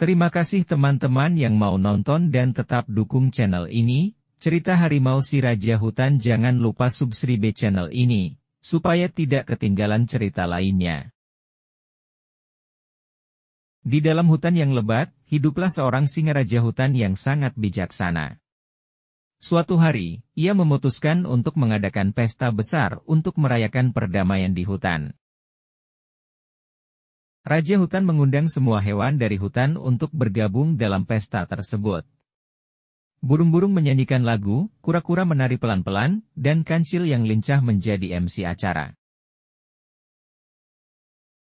Terima kasih teman-teman yang mau nonton dan tetap dukung channel ini. Cerita Harimau si Raja Hutan, jangan lupa subscribe channel ini, supaya tidak ketinggalan cerita lainnya. Di dalam hutan yang lebat, hiduplah seorang singa raja hutan yang sangat bijaksana. Suatu hari, ia memutuskan untuk mengadakan pesta besar untuk merayakan perdamaian di hutan. Raja hutan mengundang semua hewan dari hutan untuk bergabung dalam pesta tersebut. Burung-burung menyanyikan lagu, kura-kura menari pelan-pelan, dan kancil yang lincah menjadi MC acara.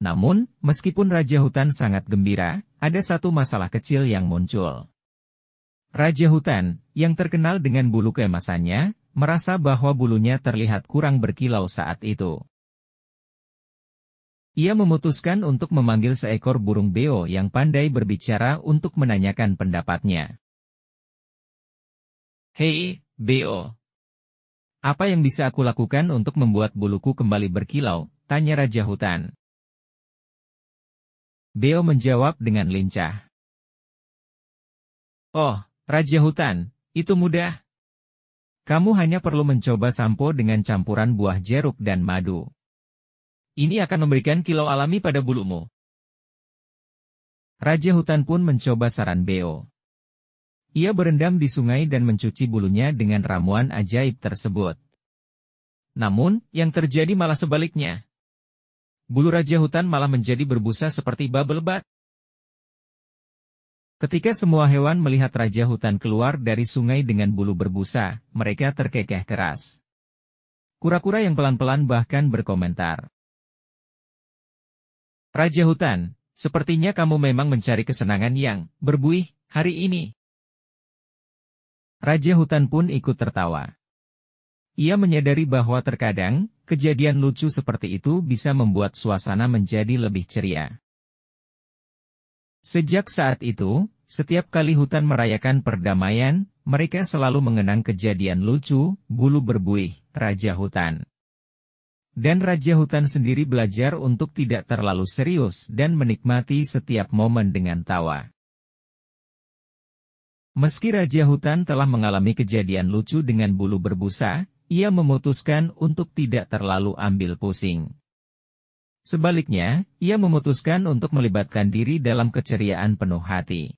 Namun, meskipun Raja Hutan sangat gembira, ada satu masalah kecil yang muncul. Raja Hutan, yang terkenal dengan bulu keemasannya, merasa bahwa bulunya terlihat kurang berkilau saat itu. Ia memutuskan untuk memanggil seekor burung beo yang pandai berbicara untuk menanyakan pendapatnya. "Hei, beo. Apa yang bisa aku lakukan untuk membuat buluku kembali berkilau?" tanya Raja Hutan. Beo menjawab dengan lincah. "Oh, Raja Hutan, itu mudah. Kamu hanya perlu mencoba sampo dengan campuran buah jeruk dan madu. Ini akan memberikan kilau alami pada bulumu." Raja Hutan pun mencoba saran Beo. Ia berendam di sungai dan mencuci bulunya dengan ramuan ajaib tersebut. Namun, yang terjadi malah sebaliknya. Bulu Raja Hutan malah menjadi berbusa seperti bubble bath. Ketika semua hewan melihat Raja Hutan keluar dari sungai dengan bulu berbusa, mereka terkekeh keras. Kura-kura yang pelan-pelan bahkan berkomentar. "Raja Hutan, sepertinya kamu memang mencari kesenangan yang berbuih hari ini." Raja Hutan pun ikut tertawa. Ia menyadari bahwa terkadang, kejadian lucu seperti itu bisa membuat suasana menjadi lebih ceria. Sejak saat itu, setiap kali hutan merayakan perdamaian, mereka selalu mengenang kejadian lucu, bulu berbuih, Raja Hutan. Dan Raja Hutan sendiri belajar untuk tidak terlalu serius dan menikmati setiap momen dengan tawa. Meski Raja Hutan telah mengalami kejadian lucu dengan bulu berbusa, ia memutuskan untuk tidak terlalu ambil pusing. Sebaliknya, ia memutuskan untuk melibatkan diri dalam keceriaan penuh hati.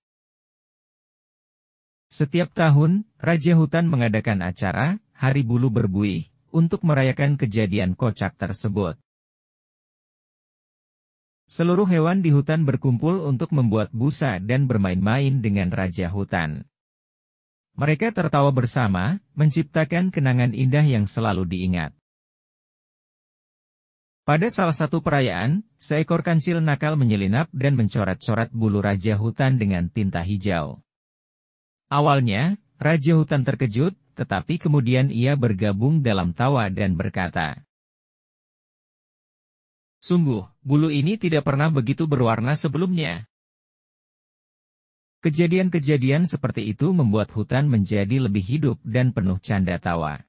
Setiap tahun, Raja Hutan mengadakan acara, Hari Bulu Berbuih, untuk merayakan kejadian kocak tersebut. Seluruh hewan di hutan berkumpul untuk membuat busa dan bermain-main dengan Raja Hutan. Mereka tertawa bersama, menciptakan kenangan indah yang selalu diingat. Pada salah satu perayaan, seekor kancil nakal menyelinap dan mencoret-coret bulu Raja Hutan dengan tinta hijau. Awalnya, Raja Hutan terkejut, tetapi kemudian ia bergabung dalam tawa dan berkata, "Sungguh, bulu ini tidak pernah begitu berwarna sebelumnya." Kejadian-kejadian seperti itu membuat hutan menjadi lebih hidup dan penuh canda tawa.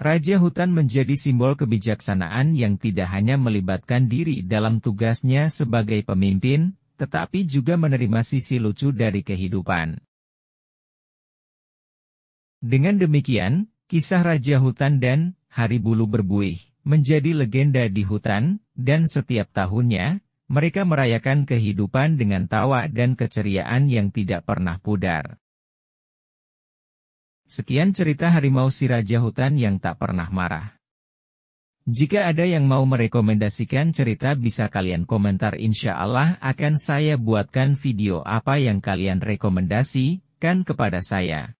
Raja Hutan menjadi simbol kebijaksanaan yang tidak hanya melibatkan diri dalam tugasnya sebagai pemimpin, tetapi juga menerima sisi lucu dari kehidupan. Dengan demikian, kisah Raja Hutan dan Hari Bulu Berbuih menjadi legenda di hutan, dan setiap tahunnya, mereka merayakan kehidupan dengan tawa dan keceriaan yang tidak pernah pudar. Sekian cerita Harimau si Raja Hutan yang tak pernah marah. Jika ada yang mau merekomendasikan cerita bisa kalian komentar, insya Allah akan saya buatkan video apa yang kalian rekomendasikan kepada saya.